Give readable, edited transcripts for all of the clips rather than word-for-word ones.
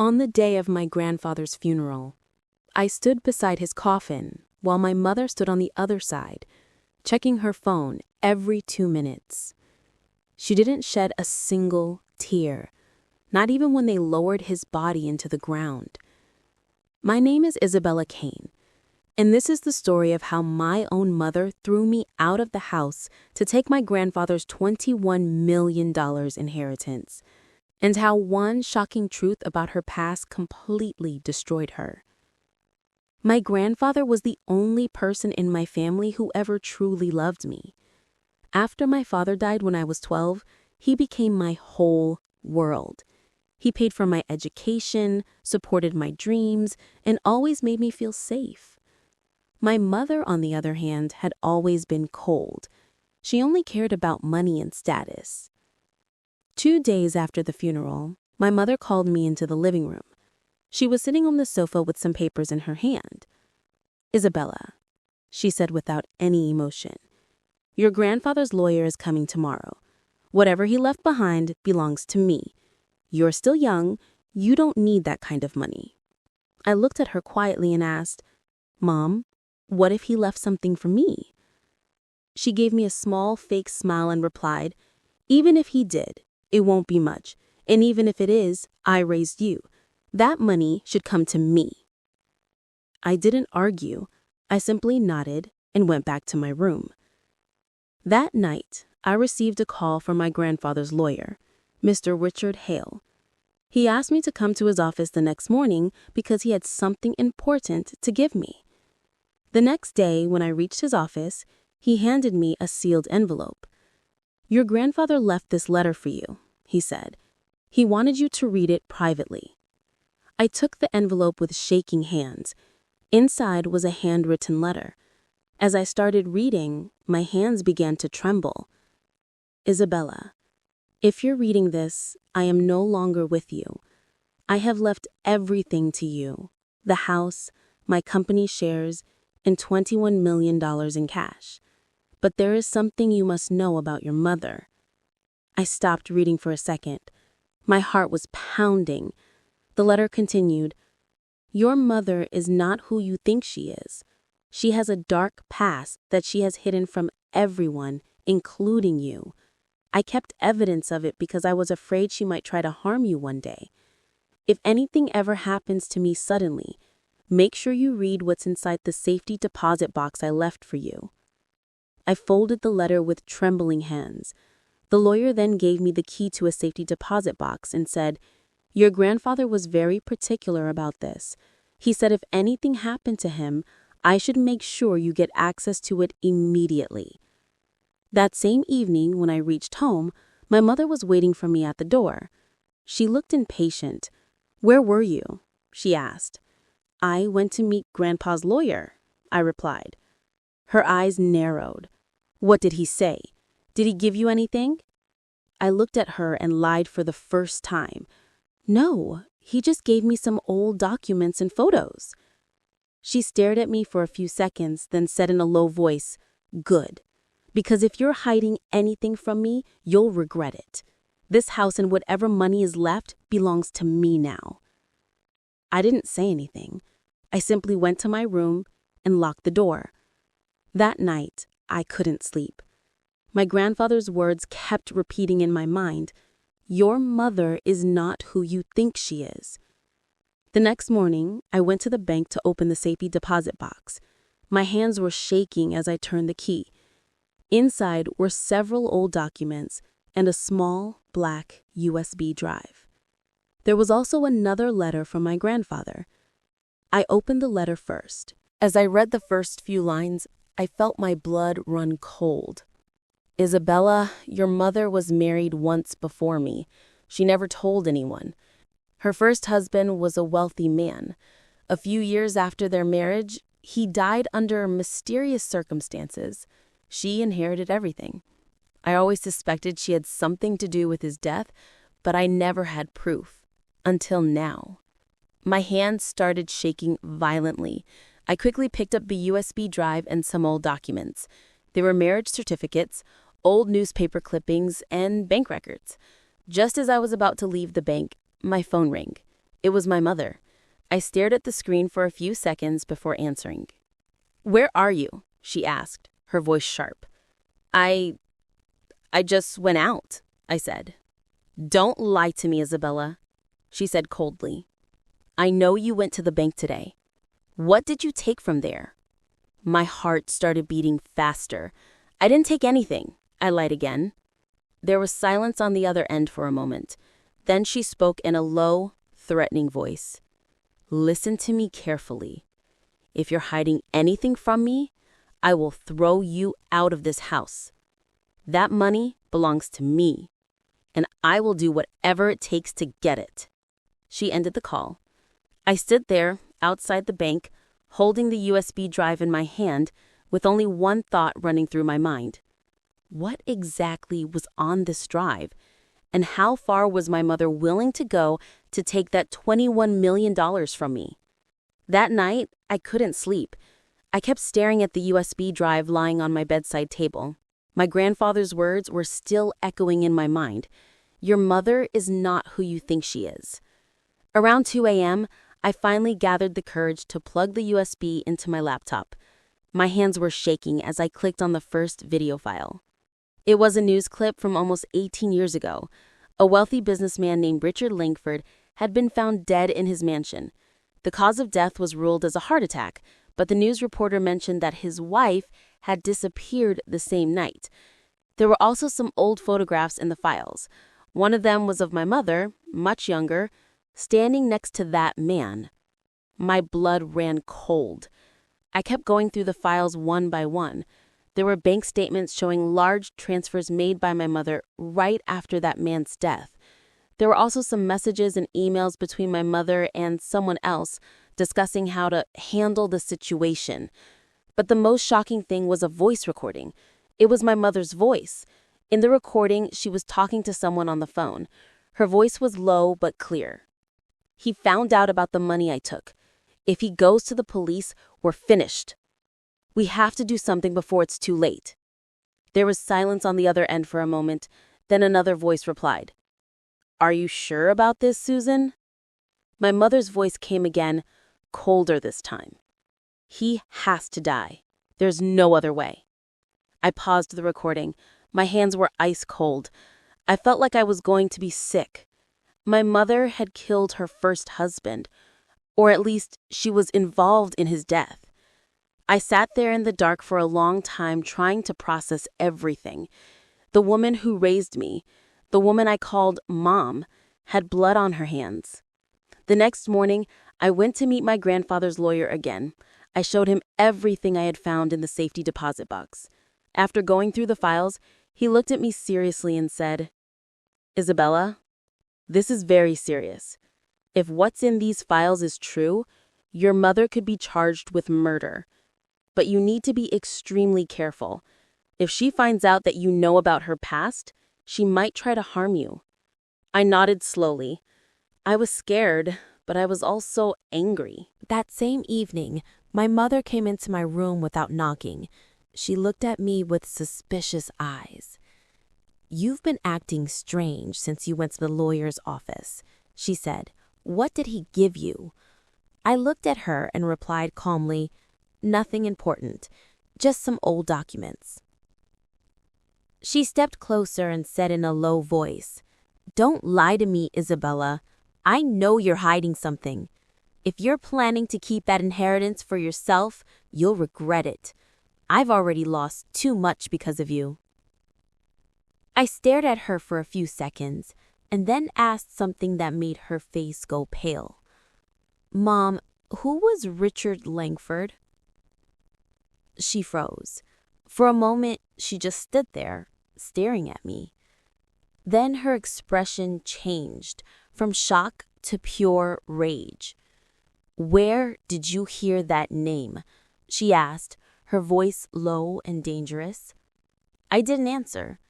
On the day of my grandfather's funeral, I stood beside his coffin while my mother stood on the other side, checking her phone every 2 minutes. She didn't shed a single tear, not even when they lowered his body into the ground. My name is Isabella Kane, and this is the story of how my own mother threw me out of the house to take my grandfather's $21 million inheritance, and how one shocking truth about her past completely destroyed her. My grandfather was the only person in my family who ever truly loved me. After my father died when I was 12, he became my whole world. He paid for my education, supported my dreams, and always made me feel safe. My mother, on the other hand, had always been cold. She only cared about money and status. 2 days after the funeral, my mother called me into the living room. She was sitting on the sofa with some papers in her hand. "Isabella," she said without any emotion, "your grandfather's lawyer is coming tomorrow. Whatever he left behind belongs to me. You're still young. You don't need that kind of money." I looked at her quietly and asked, "Mom, what if he left something for me?" She gave me a small fake smile and replied, "Even if he did, it won't be much. And even if it is, I raised you. That money should come to me." I didn't argue. I simply nodded and went back to my room. That night, I received a call from my grandfather's lawyer, Mr. Richard Hale. He asked me to come to his office the next morning because he had something important to give me. The next day, when I reached his office, he handed me a sealed envelope. "Your grandfather left this letter for you," he said. "He wanted you to read it privately." I took the envelope with shaking hands. Inside was a handwritten letter. As I started reading, my hands began to tremble. "Isabella, if you're reading this, I am no longer with you. I have left everything to you: the house, my company shares, and $21 million in cash. But there is something you must know about your mother." I stopped reading for a second. My heart was pounding. The letter continued, "Your mother is not who you think she is. She has a dark past that she has hidden from everyone, including you. I kept evidence of it because I was afraid she might try to harm you one day. If anything ever happens to me suddenly, make sure you read what's inside the safety deposit box I left for you." I folded the letter with trembling hands. The lawyer then gave me the key to a safety deposit box and said, "Your grandfather was very particular about this. He said if anything happened to him, I should make sure you get access to it immediately." That same evening, when I reached home, my mother was waiting for me at the door. She looked impatient. "Where were you?" she asked. "I went to meet Grandpa's lawyer," I replied. Her eyes narrowed. "What did he say? Did he give you anything?" I looked at her and lied for the first time. "No, he just gave me some old documents and photos." She stared at me for a few seconds, then said in a low voice, "Good. Because if you're hiding anything from me, you'll regret it. This house and whatever money is left belongs to me now." I didn't say anything. I simply went to my room and locked the door. That night, I couldn't sleep. My grandfather's words kept repeating in my mind, "Your mother is not who you think she is." The next morning, I went to the bank to open the safety deposit box. My hands were shaking as I turned the key. Inside were several old documents and a small, black USB drive. There was also another letter from my grandfather. I opened the letter first. As I read the first few lines, I felt my blood run cold. "Isabella, your mother was married once before me. She never told anyone. Her first husband was a wealthy man. A few years after their marriage, he died under mysterious circumstances. She inherited everything. I always suspected she had something to do with his death, but I never had proof. Until now." My hands started shaking violently. I quickly picked up the USB drive and some old documents. They were marriage certificates, old newspaper clippings, and bank records. Just as I was about to leave the bank, my phone rang. It was my mother. I stared at the screen for a few seconds before answering. "Where are you?" she asked, her voice sharp. I just went out," I said. "Don't lie to me, Isabella," she said coldly. "I know you went to the bank today. What did you take from there?" My heart started beating faster. "I didn't take anything," I lied again. There was silence on the other end for a moment. Then she spoke in a low, threatening voice. "Listen to me carefully. If you're hiding anything from me, I will throw you out of this house. That money belongs to me, and I will do whatever it takes to get it." She ended the call. I stood there, outside the bank, holding the USB drive in my hand, with only one thought running through my mind. What exactly was on this drive? And how far was my mother willing to go to take that $21 million from me? That night, I couldn't sleep. I kept staring at the USB drive lying on my bedside table. My grandfather's words were still echoing in my mind. "Your mother is not who you think she is." Around 2 a.m., I finally gathered the courage to plug the USB into my laptop. My hands were shaking as I clicked on the first video file. It was a news clip from almost 18 years ago. A wealthy businessman named Richard Langford had been found dead in his mansion. The cause of death was ruled as a heart attack, but the news reporter mentioned that his wife had disappeared the same night. There were also some old photographs in the files. One of them was of my mother, much younger, standing next to that man. My blood ran cold. I kept going through the files one by one. There were bank statements showing large transfers made by my mother right after that man's death. There were also some messages and emails between my mother and someone else discussing how to handle the situation. But the most shocking thing was a voice recording. It was my mother's voice. In the recording, she was talking to someone on the phone. Her voice was low but clear. "He found out about the money I took. If he goes to the police, we're finished. We have to do something before it's too late." There was silence on the other end for a moment. Then another voice replied. "Are you sure about this, Susan?" My mother's voice came again, colder this time. "He has to die. There's no other way." I paused the recording. My hands were ice cold. I felt like I was going to be sick. My mother had killed her first husband, or at least she was involved in his death. I sat there in the dark for a long time trying to process everything. The woman who raised me, the woman I called Mom, had blood on her hands. The next morning, I went to meet my grandfather's lawyer again. I showed him everything I had found in the safety deposit box. After going through the files, he looked at me seriously and said, "Isabella, this is very serious. If what's in these files is true, your mother could be charged with murder. But you need to be extremely careful. If she finds out that you know about her past, she might try to harm you." I nodded slowly. I was scared, but I was also angry. That same evening, my mother came into my room without knocking. She looked at me with suspicious eyes. "You've been acting strange since you went to the lawyer's office," she said. "What did he give you?" I looked at her and replied calmly, "Nothing important, just some old documents." She stepped closer and said in a low voice, "Don't lie to me, Isabella. I know you're hiding something. If you're planning to keep that inheritance for yourself, you'll regret it. I've already lost too much because of you." I stared at her for a few seconds and then asked something that made her face go pale. "Mom, who was Richard Langford?" She froze. For a moment, she just stood there, staring at me. Then her expression changed from shock to pure rage. "Where did you hear that name?" she asked, her voice low and dangerous. I didn't answer.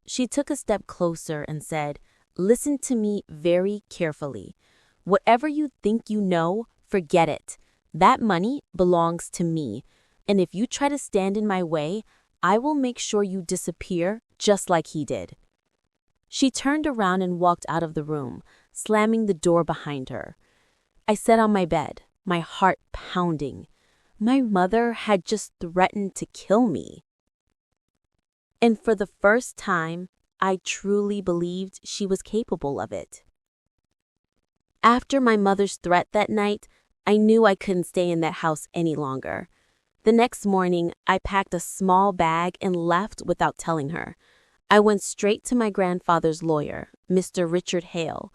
She took a step closer and said, "Listen to me very carefully. Whatever you think you know, forget it. That money belongs to me, and if you try to stand in my way, I will make sure you disappear just like he did." She turned around and walked out of the room, slamming the door behind her. I sat on my bed, my heart pounding. My mother had just threatened to kill me. And for the first time, I truly believed she was capable of it. After my mother's threat that night, I knew I couldn't stay in that house any longer. The next morning, I packed a small bag and left without telling her. I went straight to my grandfather's lawyer, Mr. Richard Hale.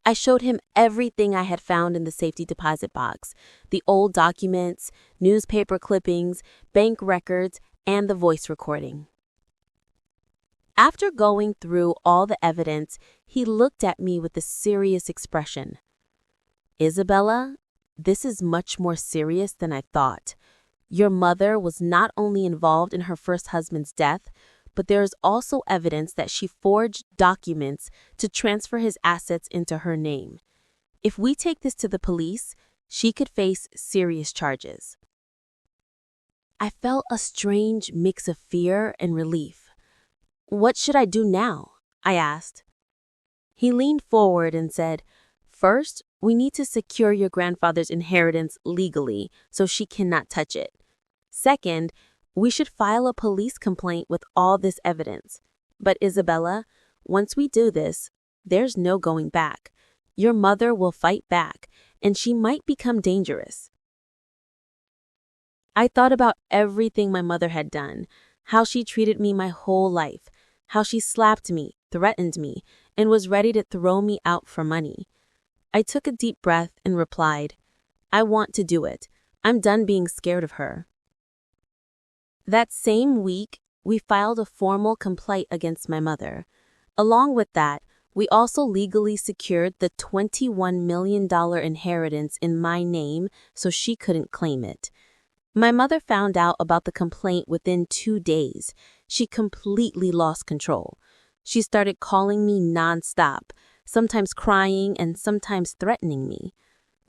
I showed him everything I had found in the safety deposit box, the old documents, newspaper clippings, bank records, and the voice recording. After going through all the evidence, he looked at me with a serious expression. "Isabella, this is much more serious than I thought. Your mother was not only involved in her first husband's death, but there is also evidence that she forged documents to transfer his assets into her name. If we take this to the police, she could face serious charges." I felt a strange mix of fear and relief. "What should I do now?" I asked. He leaned forward and said, "First, we need to secure your grandfather's inheritance legally so she cannot touch it. Second, we should file a police complaint with all this evidence. But Isabella, once we do this, there's no going back. Your mother will fight back, and she might become dangerous." I thought about everything my mother had done, how she treated me my whole life, how she slapped me, threatened me, and was ready to throw me out for money. I took a deep breath and replied, "I want to do it. I'm done being scared of her." That same week, we filed a formal complaint against my mother. Along with that, we also legally secured the $21 million inheritance in my name so she couldn't claim it. My mother found out about the complaint within 2 days. She completely lost control. She started calling me nonstop, sometimes crying and sometimes threatening me.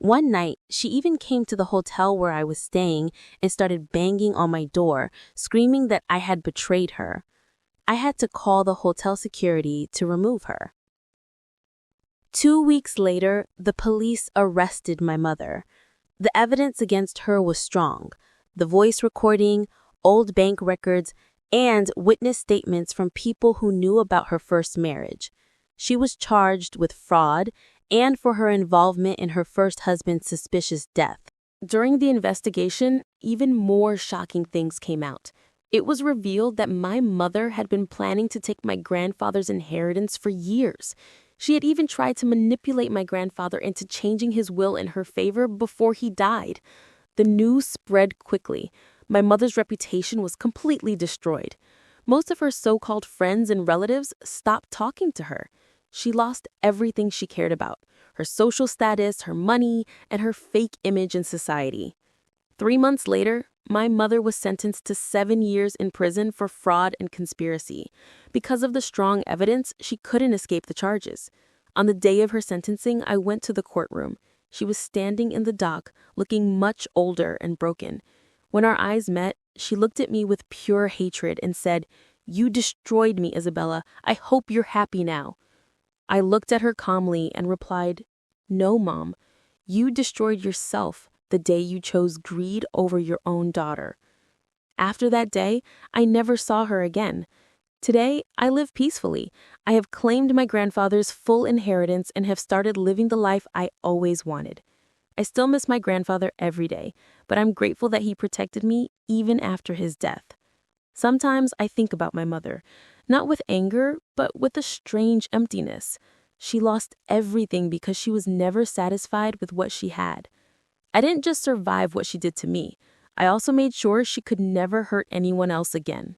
One night, she even came to the hotel where I was staying and started banging on my door, screaming that I had betrayed her. I had to call the hotel security to remove her. 2 weeks later, the police arrested my mother. The evidence against her was strong. The voice recording, old bank records, and witness statements from people who knew about her first marriage. She was charged with fraud and for her involvement in her first husband's suspicious death. During the investigation, even more shocking things came out. It was revealed that my mother had been planning to take my grandfather's inheritance for years. She had even tried to manipulate my grandfather into changing his will in her favor before he died. The news spread quickly. My mother's reputation was completely destroyed. Most of her so-called friends and relatives stopped talking to her. She lost everything she cared about, her social status, her money, and her fake image in society. 3 months later, my mother was sentenced to 7 years in prison for fraud and conspiracy. Because of the strong evidence, she couldn't escape the charges. On the day of her sentencing, I went to the courtroom. She was standing in the dock, looking much older and broken. When our eyes met, she looked at me with pure hatred and said, "You destroyed me, Isabella. I hope you're happy now." I looked at her calmly and replied, "No, Mom. You destroyed yourself the day you chose greed over your own daughter." After that day, I never saw her again. Today, I live peacefully. I have claimed my grandfather's full inheritance and have started living the life I always wanted. I still miss my grandfather every day, but I'm grateful that he protected me even after his death. Sometimes I think about my mother, not with anger, but with a strange emptiness. She lost everything because she was never satisfied with what she had. I didn't just survive what she did to me. I also made sure she could never hurt anyone else again.